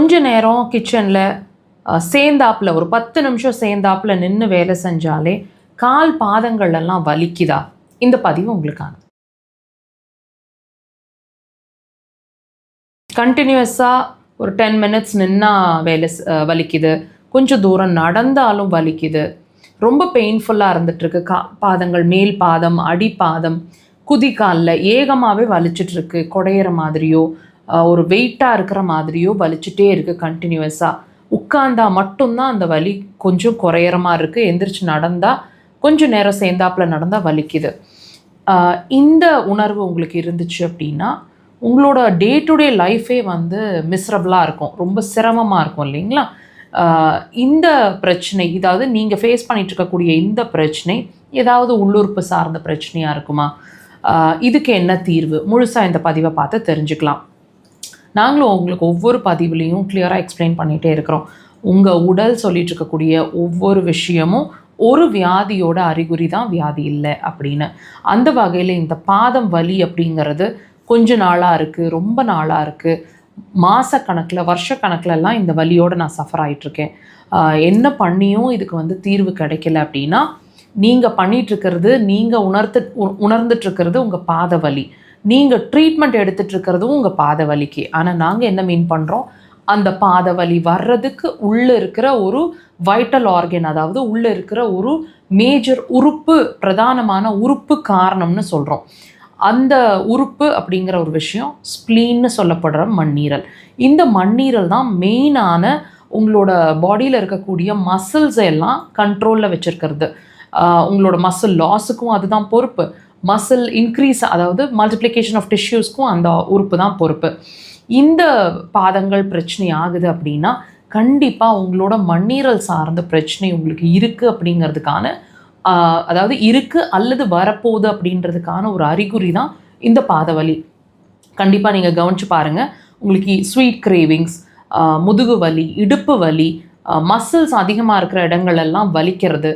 கொஞ்ச நேரம் கிச்சனில் சேர்ந்தாப்பில் ஒரு 10 நிமிஷம் சேர்ந்தாப்பில் நின்று வேலை செஞ்சாலே கால் பாதங்கள் எல்லாம் வலிக்குதா? இந்த பதிவு உங்களுக்கான. கண்டினியூஸாக ஒரு 10 மினிட்ஸ் நின்னா வேலை வலிக்குது, கொஞ்சம் தூரம் நடந்தாலும் வலிக்குது, ரொம்ப பெயின்ஃபுல்லாக இருந்துகிட்ருக்கு, பாதங்கள் மேல் பாதம் அடிப்பாதம் குதிக்காலில் ஏகமாகவே வலிச்சிட்ருக்கு, குடையிற மாதிரியோ ஒரு வெயிட்டாக இருக்கிற மாதிரியோ வலிச்சுட்டே இருக்குது. கண்டினியூஸாக உட்கார்ந்தா மட்டும்தான் அந்த வலி கொஞ்சம் குறையிற மாதிரி இருக்குது, எந்திரிச்சு நடந்தால் கொஞ்சம் நேரம் சேர்ந்தாப்பில் நடந்தால் வலிக்குது. இந்த உணர்வு உங்களுக்கு இருந்துச்சு அப்படின்னா உங்களோட டே டு டே லைஃபே வந்து மிஸ்ரபிளாக இருக்கும், ரொம்ப சிரமமாக இருக்கும் இல்லைங்களா? இந்த பிரச்சனை, இதாவது நீங்கள் ஃபேஸ் பண்ணிகிட்டு இருக்கக்கூடிய இந்த பிரச்சனை ஏதாவது உள்ளுறுப்பு சார்ந்த பிரச்சனையாக இருக்குமா? இதுக்கு என்ன தீர்வு? முழுசாக இந்த பதிவை பார்த்து தெரிஞ்சுக்கலாம். நாங்களும் உங்களுக்கு ஒவ்வொரு பதிவுலேயும் கிளியராக எக்ஸ்பிளைன் பண்ணிகிட்டே இருக்கிறோம். உங்கள் உடல் சொல்லிட்டு இருக்கக்கூடிய ஒவ்வொரு விஷயமும் ஒரு வியாதியோட அறிகுறி தான், வியாதி இல்லை அப்படின்னு. அந்த வகையில் இந்த பாதம் வலி அப்படிங்கிறது கொஞ்ச நாளாக இருக்குது, ரொம்ப நாளாக இருக்குது, மாதக்கணக்கில் வருஷக்கணக்கிலலாம் இந்த வலியோடு நான் சஃபர் ஆகிட்டுருக்கேன். என்ன பண்ணியும் இதுக்கு வந்து தீர்வு கிடைக்கல அப்படின்னா நீங்கள் பண்ணிகிட்ருக்கிறது, நீங்கள் உணர்ந்துட்டுருக்கிறது உங்கள் பாத வலி, நீங்கள் ட்ரீட்மெண்ட் எடுத்துகிட்ருக்கிறதும் உங்கள் பாத வலிக்கு. ஆனால் நாங்கள் என்ன மீன் பண்ணுறோம், அந்த பாத வலி வர்றதுக்கு உள்ளே இருக்கிற ஒரு வைட்டல் ஆர்கன், அதாவது உள்ளே இருக்கிற ஒரு மேஜர் உறுப்பு, பிரதானமான உறுப்பு காரணம்னு சொல்கிறோம். அந்த உறுப்பு அப்படிங்கிற ஒரு விஷயம் ஸ்ப்ளீன்னு சொல்லப்படுற மண்ணீரல். இந்த மண்ணீரல் தான் மெயினான உங்களோட பாடியில் இருக்கக்கூடிய மசில்ஸை எல்லாம் கண்ட்ரோலில் வச்சுருக்கிறது. உங்களோட மசில் லாஸுக்கும் அதுதான் பொறுப்பு, மசில் இன்க்ரீஸ் அதாவது மல்டிப்ளிகேஷன் ஆஃப் டிஷ்யூஸ்க்கும் அந்த உறுப்பு தான் பொறுப்பு. இந்த பாதங்கள் பிரச்சனை ஆகுது அப்படின்னா கண்டிப்பாக உங்களோட மண்ணீரல் சார்ந்த பிரச்சனை உங்களுக்கு இருக்குது அப்படிங்கிறதுக்கான, அதாவது இருக்குது அல்லது வரப்போகுது அப்படின்றதுக்கான ஒரு அறிகுறி தான் இந்த பாதவலி. கண்டிப்பாக நீங்கள் கவனித்து பாருங்கள். உங்களுக்கு ஸ்வீட் கிரேவிங்ஸ், முதுகு வலி, இடுப்பு வலி, மசில்ஸ் அதிகமாக இருக்கிற இடங்களெல்லாம் வலிக்கிறது,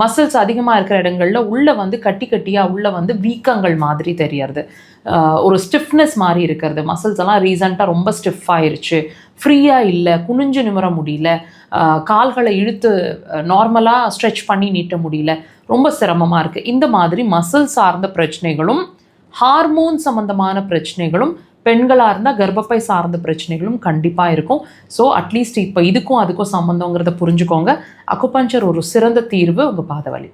மசில்ஸ் அதிகமாக இருக்கிற இடங்களில் உள்ளே வந்து கட்டி கட்டியாக உள்ளே வந்து வீக்கங்கள் மாதிரி தெரியறது, ஒரு ஸ்டிஃப்னஸ் மாதிரி இருக்கிறது, மசில்ஸ் எல்லாம் ரீசண்டாக ரொம்ப ஸ்டிஃப் ஆயிடுச்சு, ஃப்ரீயாக இல்லை, குனிஞ்சு நிமிர முடியல, கால்களை இழுத்து நார்மலாக ஸ்ட்ரெச் பண்ணி நீட்ட முடியல, ரொம்ப சிரமமாக இருக்குது. இந்த மாதிரி மசில் சார்ந்த பிரச்சனைகளும் ஹார்மோன் சம்மந்தமான பிரச்சனைகளும் பெண்களாக இருந்தால் கர்ப்பப்பை சார்ந்த பிரச்சனைகளும் கண்டிப்பாக இருக்கும். ஸோ அட்லீஸ்ட் இப்போ இதுக்கும் அதுக்கும் சம்மந்தங்கிறத புரிஞ்சுக்கோங்க. அக்குபஞ்சர் ஒரு சிறந்த தீர்வு உங்கள் பாதவலி.